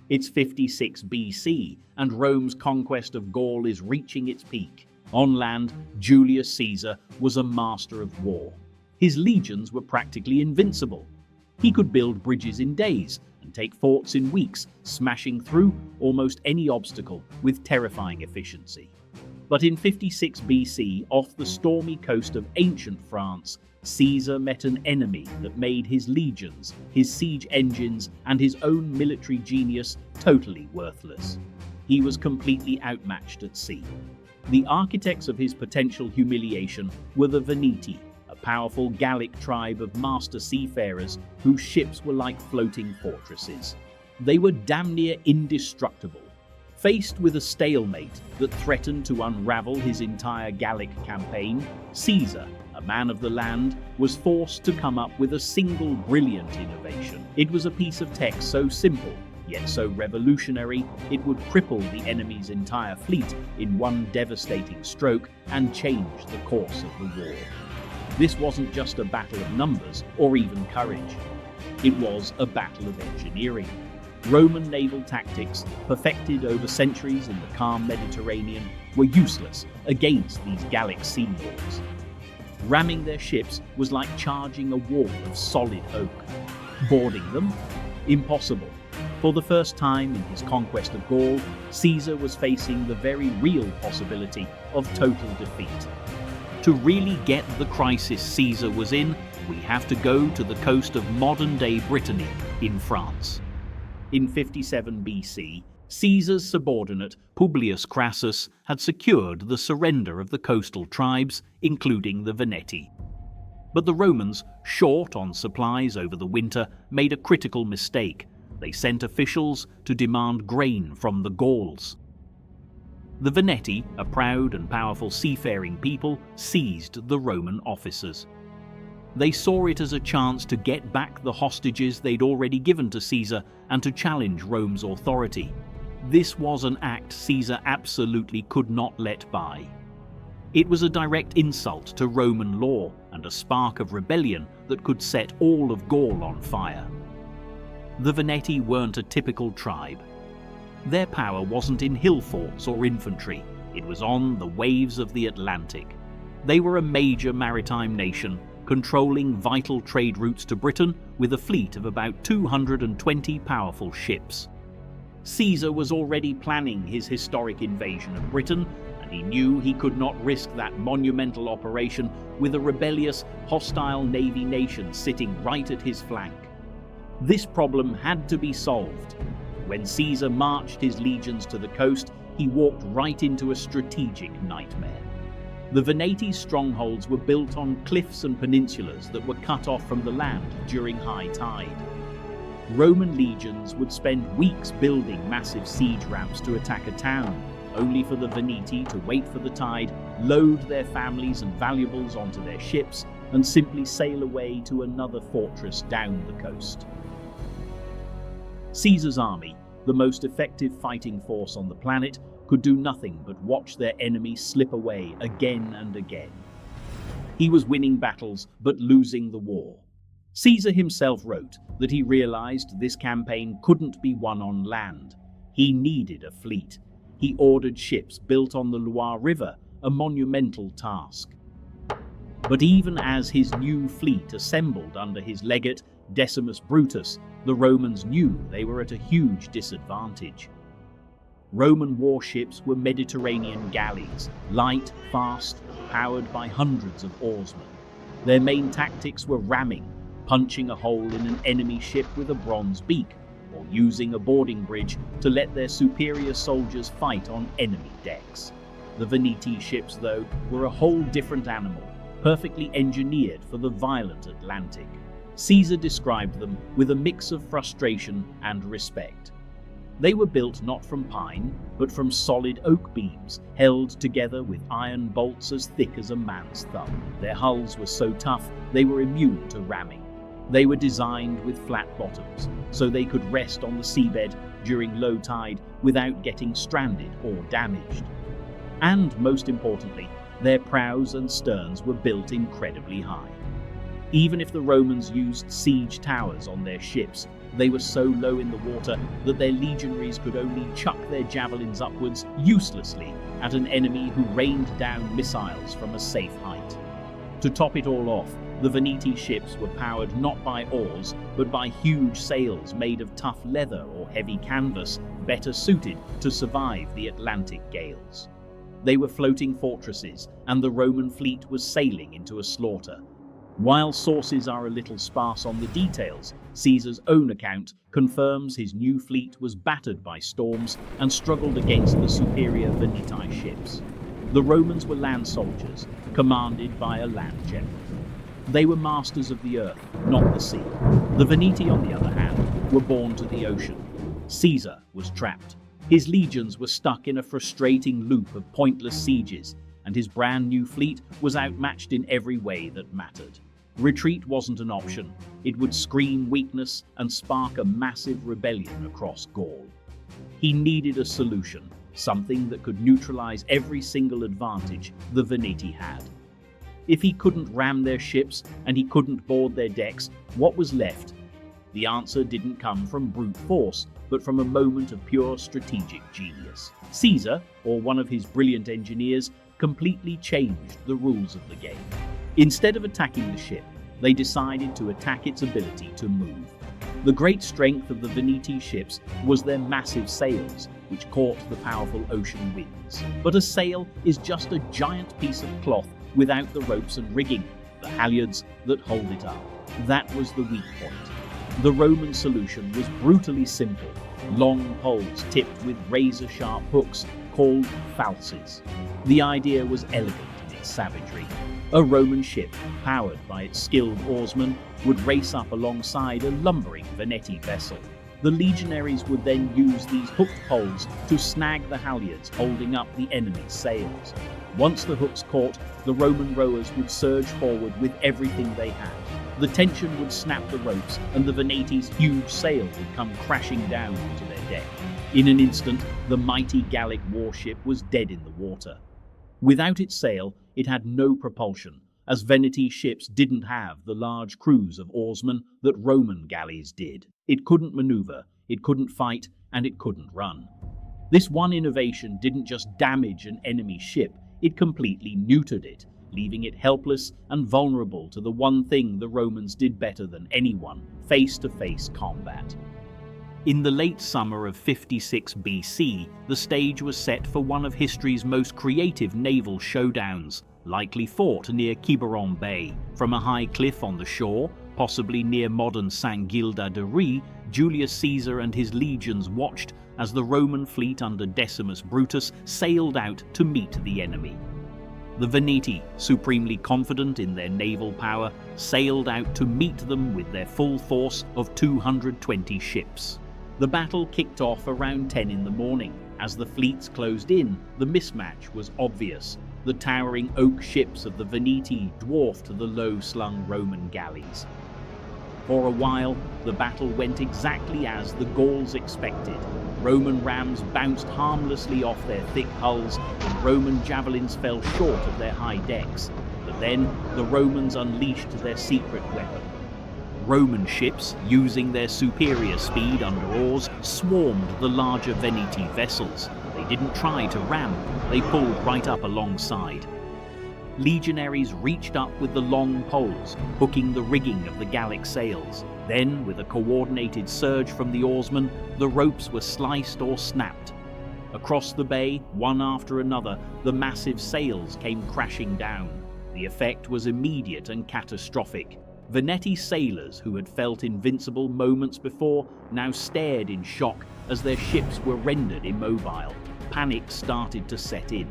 It's 56 BC, and Rome's conquest of Gaul is reaching its peak. On land, Julius Caesar was a master of war. His legions were practically invincible. He could build bridges in days and take forts in weeks, smashing through almost any obstacle with terrifying efficiency. But in 56 BC, off the stormy coast of ancient France, Caesar met an enemy that made his legions, his siege engines, and his own military genius totally worthless. He was completely outmatched at sea. The architects of his potential humiliation were the Veneti, a powerful Gallic tribe of master seafarers whose ships were like floating fortresses. They were damn near indestructible. Faced with a stalemate that threatened to unravel his entire Gallic campaign, Caesar, a man of the land, was forced to come up with a single brilliant innovation. It was a piece of tech so simple, yet so revolutionary, it would cripple the enemy's entire fleet in one devastating stroke and change the course of the war. This wasn't just a battle of numbers or even courage. It was a battle of engineering. Roman naval tactics, perfected over centuries in the calm Mediterranean, were useless against these Gallic sea walls. Ramming their ships was like charging a wall of solid oak. Boarding them? Impossible. For the first time in his conquest of Gaul, Caesar was facing the very real possibility of total defeat. To really get the crisis Caesar was in, we have to go to the coast of modern-day Brittany in France. In 57 BC, Caesar's subordinate Publius Crassus had secured the surrender of the coastal tribes, including the Veneti. But the Romans, short on supplies over the winter, made a critical mistake. They sent officials to demand grain from the Gauls. The Veneti, a proud and powerful seafaring people, seized the Roman officers. They saw it as a chance to get back the hostages they'd already given to Caesar and to challenge Rome's authority. This was an act Caesar absolutely could not let by. It was a direct insult to Roman law and a spark of rebellion that could set all of Gaul on fire. The Veneti weren't a typical tribe. Their power wasn't in hill forts or infantry, it was on the waves of the Atlantic. They were a major maritime nation, controlling vital trade routes to Britain with a fleet of about 220 powerful ships. Caesar was already planning his historic invasion of Britain, and he knew he could not risk that monumental operation with a rebellious, hostile navy nation sitting right at his flank. This problem had to be solved. When Caesar marched his legions to the coast, he walked right into a strategic nightmare. The Veneti's strongholds were built on cliffs and peninsulas that were cut off from the land during high tide. Roman legions would spend weeks building massive siege ramps to attack a town, only for the Veneti to wait for the tide, load their families and valuables onto their ships, and simply sail away to another fortress down the coast. Caesar's army, the most effective fighting force on the planet, could do nothing but watch their enemy slip away again and again. He was winning battles, but losing the war. Caesar himself wrote that he realized this campaign couldn't be won on land. He needed a fleet. He ordered ships built on the Loire River, a monumental task. But even as his new fleet assembled under his legate, Decimus Brutus, the Romans knew they were at a huge disadvantage. Roman warships were Mediterranean galleys, light, fast, powered by hundreds of oarsmen. Their main tactics were ramming, punching a hole in an enemy ship with a bronze beak, or using a boarding bridge to let their superior soldiers fight on enemy decks. The Veneti ships, though, were a whole different animal, perfectly engineered for the violent Atlantic. Caesar described them with a mix of frustration and respect. They were built not from pine, but from solid oak beams, held together with iron bolts as thick as a man's thumb. Their hulls were so tough, they were immune to ramming. They were designed with flat bottoms, so they could rest on the seabed during low tide without getting stranded or damaged. And most importantly, their prows and sterns were built incredibly high. Even if the Romans used siege towers on their ships, they were so low in the water that their legionaries could only chuck their javelins upwards uselessly at an enemy who rained down missiles from a safe height. To top it all off, the Veneti ships were powered not by oars, but by huge sails made of tough leather or heavy canvas, better suited to survive the Atlantic gales. They were floating fortresses, and the Roman fleet was sailing into a slaughter. While sources are a little sparse on the details, Caesar's own account confirms his new fleet was battered by storms and struggled against the superior Veneti ships. The Romans were land soldiers, commanded by a land general. They were masters of the earth, not the sea. The Veneti, on the other hand, were born to the ocean. Caesar was trapped. His legions were stuck in a frustrating loop of pointless sieges, and his brand new fleet was outmatched in every way that mattered. Retreat wasn't an option. It would scream weakness and spark a massive rebellion across Gaul. He needed a solution, something that could neutralize every single advantage the Veneti had. If he couldn't ram their ships and he couldn't board their decks, what was left? The answer didn't come from brute force, but from a moment of pure strategic genius. Caesar, or one of his brilliant engineers, completely changed the rules of the game. Instead of attacking the ship, they decided to attack its ability to move. The great strength of the Veneti ships was their massive sails, which caught the powerful ocean winds. But a sail is just a giant piece of cloth without the ropes and rigging, the halyards that hold it up. That was the weak point. The Roman solution was brutally simple: long poles tipped with razor-sharp hooks called falces. The idea was elegant in its savagery. A Roman ship, powered by its skilled oarsmen, would race up alongside a lumbering Veneti vessel. The legionaries would then use these hooked poles to snag the halyards holding up the enemy's sails. Once the hooks caught, the Roman rowers would surge forward with everything they had. The tension would snap the ropes, and the Veneti's huge sail would come crashing down onto their deck. In an instant, the mighty Gallic warship was dead in the water. Without its sail, it had no propulsion, as Veneti ships didn't have the large crews of oarsmen that Roman galleys did. It couldn't maneuver, it couldn't fight, and it couldn't run. This one innovation didn't just damage an enemy ship, it completely neutered it, leaving it helpless and vulnerable to the one thing the Romans did better than anyone: face-to-face combat. In the late summer of 56 BC, the stage was set for one of history's most creative naval showdowns, likely fought near Quiberon Bay. From a high cliff on the shore, possibly near modern St. Gilda de Rhe, Julius Caesar and his legions watched as the Roman fleet under Decimus Brutus sailed out to meet the enemy. The Veneti, supremely confident in their naval power, sailed out to meet them with their full force of 220 ships. The battle kicked off around 10 in the morning. As the fleets closed in, the mismatch was obvious. The towering oak ships of the Veneti dwarfed the low-slung Roman galleys. For a while, the battle went exactly as the Gauls expected. Roman rams bounced harmlessly off their thick hulls, and Roman javelins fell short of their high decks. But then, the Romans unleashed their secret weapon. Roman ships, using their superior speed under oars, swarmed the larger Veneti vessels. They didn't try to ram, they pulled right up alongside. Legionaries reached up with the long poles, hooking the rigging of the Gallic sails. Then, with a coordinated surge from the oarsmen, the ropes were sliced or snapped. Across the bay, one after another, the massive sails came crashing down. The effect was immediate and catastrophic. Veneti sailors, who had felt invincible moments before, now stared in shock as their ships were rendered immobile. Panic started to set in.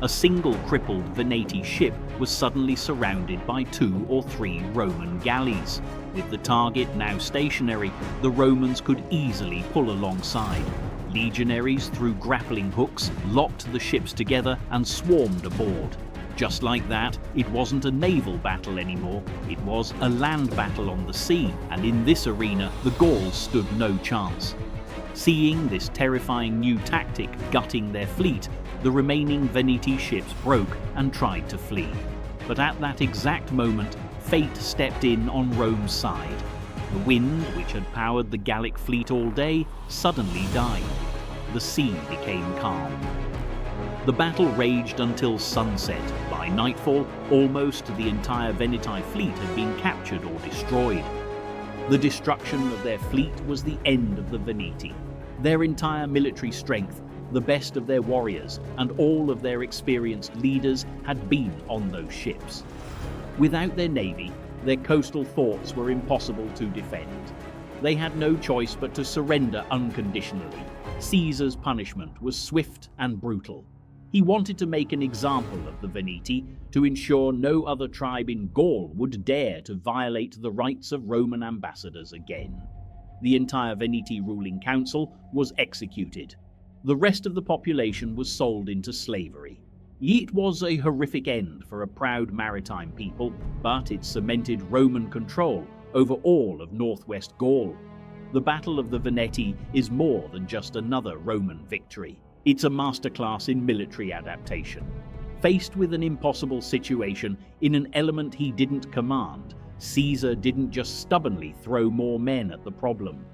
A single crippled Veneti ship was suddenly surrounded by 2 or 3 Roman galleys. With the target now stationary, the Romans could easily pull alongside. Legionaries, through grappling hooks, locked the ships together and swarmed aboard. Just like that, it wasn't a naval battle anymore, it was a land battle on the sea, and in this arena, the Gauls stood no chance. Seeing this terrifying new tactic gutting their fleet, the remaining Veneti ships broke and tried to flee. But at that exact moment, fate stepped in on Rome's side. The wind, which had powered the Gallic fleet all day, suddenly died. The sea became calm. The battle raged until sunset. By nightfall, almost the entire Veneti fleet had been captured or destroyed. The destruction of their fleet was the end of the Veneti. Their entire military strength, the best of their warriors, and all of their experienced leaders had been on those ships. Without their navy, their coastal forts were impossible to defend. They had no choice but to surrender unconditionally. Caesar's punishment was swift and brutal. He wanted to make an example of the Veneti to ensure no other tribe in Gaul would dare to violate the rights of Roman ambassadors again. The entire Veneti ruling council was executed. The rest of the population was sold into slavery. It was a horrific end for a proud maritime people, but it cemented Roman control over all of northwest Gaul. The Battle of the Veneti is more than just another Roman victory. It's a masterclass in military adaptation. Faced with an impossible situation in an element he didn't command, Caesar didn't just stubbornly throw more men at the problem.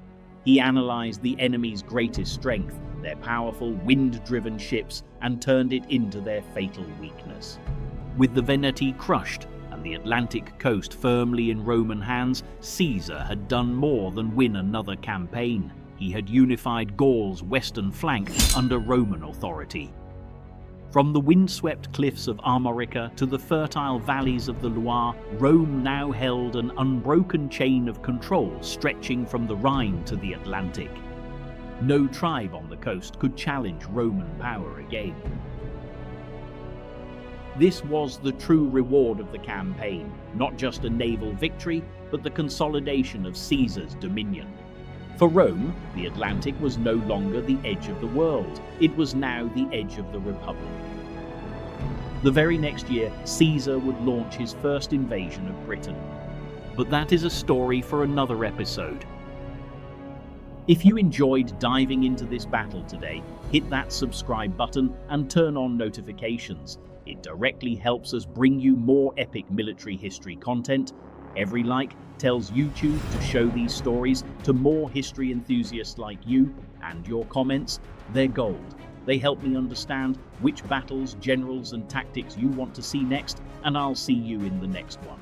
He analyzed the enemy's greatest strength, their powerful wind-driven ships, and turned it into their fatal weakness. With the Veneti crushed and the Atlantic coast firmly in Roman hands, Caesar had done more than win another campaign. He had unified Gaul's western flank under Roman authority. From the windswept cliffs of Armorica to the fertile valleys of the Loire, Rome now held an unbroken chain of control stretching from the Rhine to the Atlantic. No tribe on the coast could challenge Roman power again. This was the true reward of the campaign, not just a naval victory, but the consolidation of Caesar's dominion. For Rome, the Atlantic was no longer the edge of the world. It was now the edge of the Republic. The very next year, Caesar would launch his first invasion of Britain. But that is a story for another episode. If you enjoyed diving into this battle today, hit that subscribe button and turn on notifications. It directly helps us bring you more epic military history content. Every like tells YouTube to show these stories to more history enthusiasts like you, and your comments, they're gold. They help me understand which battles, generals, and tactics you want to see next, and I'll see you in the next one.